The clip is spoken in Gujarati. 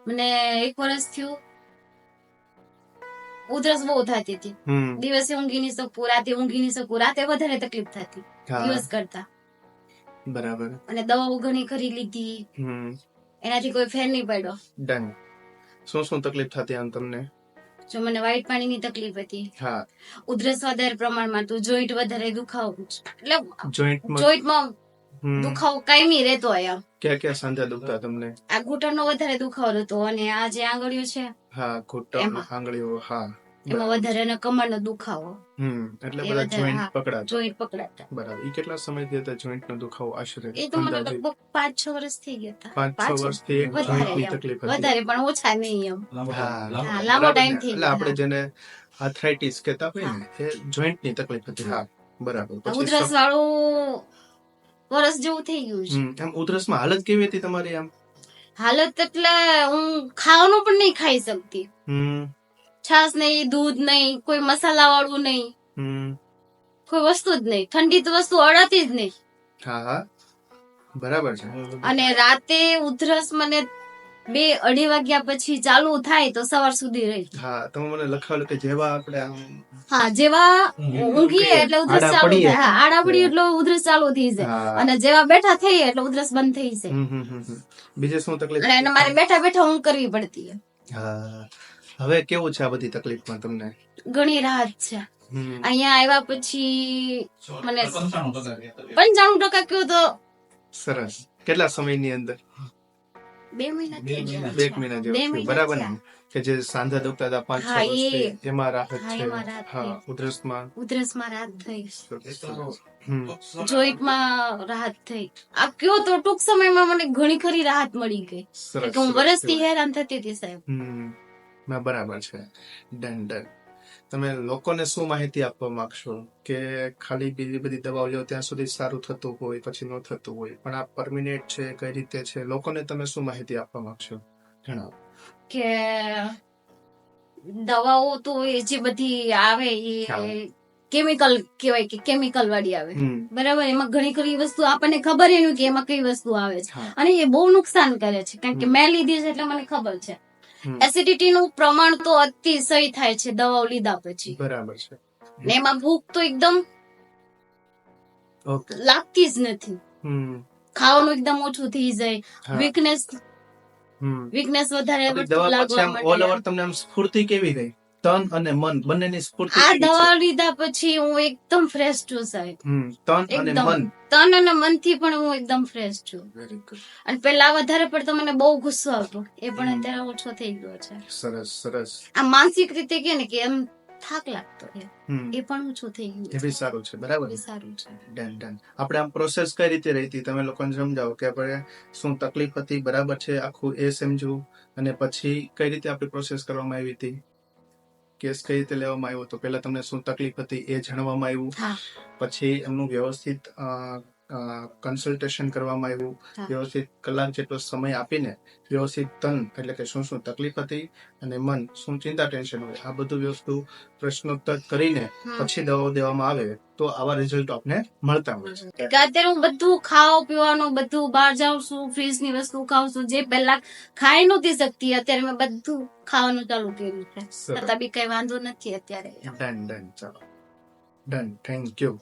મને 1 વર્ષ થયું. ઉધરસ બહુ થતી હતી. દિવસે ઊંઘી નહીં શકું, રાતે ઊંઘી નહીં શકું. રાતે વધારે તકલીફ થતી દિવસ કરતા. બરાબર. અને દવાઓ ઘણી ખરી લીધી, એનાથી કોઈ ફેર નહીં પડ્યો. ડન. શું તકલીફ થતી આમ તમને? જો મને વ્હાઈટ પાણીની તકલીફ હતી. હા. ઉધરસ વધારે પ્રમાણમાં તો જોઈન્ટ વધારે દુખાવો, એટલે જોઈન્ટમાં દુખાવો કાયમી રહેતો હોય. આમ ક્યાં સાંધા દુખતા તમને? આ ઘૂંટણનો વધારે દુખાવો હતો, અને આ જે આંગળીઓ છે, હા ઘૂંટણ આંગળીઓ, હા એમાં વધારે, અને કમરનો દુખાવો. એટલે બધા જોઈન્ટ પકડાતા. બરાબર. ઈ કેટલા સમયથી હતા જોઈન્ટ નો દુખાવો આશરે? એ તો મને લગભગ 5-6 વર્ષ થઈ ગયા હતા. 5-6 વર્ષથી જોઈન્ટની તકલીફ હતી. વધારે પણ ઓછા નહીં એમ. હા, લાંબો ટાઈમ થઈ એટલે આપણે જેને આર્થરાઇટિસ કહેતા હોય ને, એ જોઈન્ટની તકલીફ હતી. હા, બરાબર. ઉધરસ વાળું વર્ષ જેવું થઈ ગયું છે. આમ ઉધરસમાં હાલત કેવી હતી તમારી? આમ હાલત એટલે હું ખાવાનું પણ નહીં ખાઈ શકતી. છાસ નહીં, દૂધ નહીં, કોઈ મસાલા વાળું નહીં, કોઈ વસ્તુ જ નહીં. ઠંડી તો વસ્તુ અડાતી જ નહીં. હા, બરાબર છે. અને રાતે ઉધરસ મને 2-2:30 વાગ્યા પછી ચાલુ થાય તો સવાર સુધી રહી. હા, તમે મને લખાવેલું કે જેવા આપણે જેવા ઊંઘીએ એટલે ઉધરસ ચાલુ થાય. આડા પડીએ એટલે ઉધરસ ચાલુ થઈ જાય, અને જેવા બેઠા થઈએ એટલે ઉધરસ બંધ થઈ જાય. બીજે શું તકલીફ? અને મારે બેઠા બેઠા ઊંઘ કરવી પડતી. હા. હવે કેવું છે આ બધી તકલીફમાં તમને? ઘણી રાહત છે. અહીંયા આવ્યા પછી મને 95% કયો તો સરસ. કેટલા સમયની અંદર? 2 મહિના થઈ ગયા. 2 મહિના જેવું. બરાબર ને? કે જે સાંધા દુખતા હતા 5-6 વર્ષથી, એમાં રાહત છે. હા, ઉધરસમાં રાહત થઈ, જોઈન્ટમાં રાહત થઈ. આ કયો તો ટૂંક સમયમાં મને ઘણી ખરી રાહત મળી ગઈ. હું વર્ષથી હેરાન થતી હતી સાહેબ. બરાબર છે. ડન. તમે લોકોને શું માહિતી આપવા માંગશો કે ખાલી બીજી બધી દવાઓ લ્યો ત્યાં સુધી સારું થતું હોય, પછી ન થતું હોય, પણ આ પરમિનેન્ટ છે, કઈ રીતે છે, લોકોને તમે શું માહિતી આપવા માંગશો? જણાવો. કે દવાઓ તો એ જે બધી આવે એ કેમિકલ કહેવાય, કે કેમિકલ વાળી આવે. બરાબર. એમાં ઘણી ખરી વસ્તુ આપણને ખબર એનું કે એમાં કઈ વસ્તુ આવે છે, અને એ બહુ નુકસાન કરે છે. કારણ કે મેં લીધી છે એટલે મને ખબર છે. એસિડિટી નું પ્રમાણ તો અતિશય થાય છે દવાઓ લીધા પછી. બરાબર છે. ને એમાં ભૂખ તો એકદમ લાગતી જ નથી. ખાવાનું એકદમ ઓછું થઈ જાય. વીકનેસ વધારે લાગવા માંડે. તમને આમ સ્ફૂર્તિ કેવી રહી? તન અને મન બંનેની સ્ફૂર્તિ? આ દવા લીધા પછી હું એકદમ ફ્રેશ છું સાહેબ. તન અને મન થી પણ હું એકદમ ફ્રેશ છું. Very good. અને પેલા વધારે પડતો મને બહુ ગુસ્સો આવતો, એ પણ અત્યારે ઓછો થઈ ગયો છે. સરસ. આ માનસિક રીતે કે ને કે એમ થાક લાગતો એ પણ ઓછો થઈ ગયો. એ બી સારું છે. બરાબર. સારું છે. ડન. આપણે આમ પ્રોસેસ કઈ રીતે રહી હતી તમે લોકોને સમજાવો કે આપણે શું તકલીફ હતી, બરાબર છે, આખું એ સમજવું, અને પછી કઈ રીતે આપણી પ્રોસેસ કરવામાં આવી હતી, કેસ કઈ રીતે લેવામાં આવ્યો તો પેલા તમને શું તકલીફ હતી એ જાણવામાં આવ્યું, પછી એમનું વ્યવસ્થિત કન્સલ્ટેશન કરવામાં આવ્યું, વ્યવસ્થિત કલાક જેટલો સમય આપીને વ્યવસ્થિત તન એટલે કે શું તકલીફ હતી અને મન શું ચિંતા ટેન્શન હોય, આ બધું વસ્તુ પ્રશ્નોત્તર કરીને પછી દવાઓ દેવામાં આવે તો આવા રિઝલ્ટ આપને મળતા હોય છે. અત્યારે હું બધું ખાવા પીવાનું બધું બહાર જાઉં છું, ફ્રીજ ની વસ્તુ ખાઉં છું, જે પેલા ખાઈ નહોતી શકતી અત્યારે મેં બધું ખાવાનું ચાલુ કર્યું છે, છતાં બી કઈ વાંધો નથી અત્યારે. ડન. ચાલો ડન. Thank you.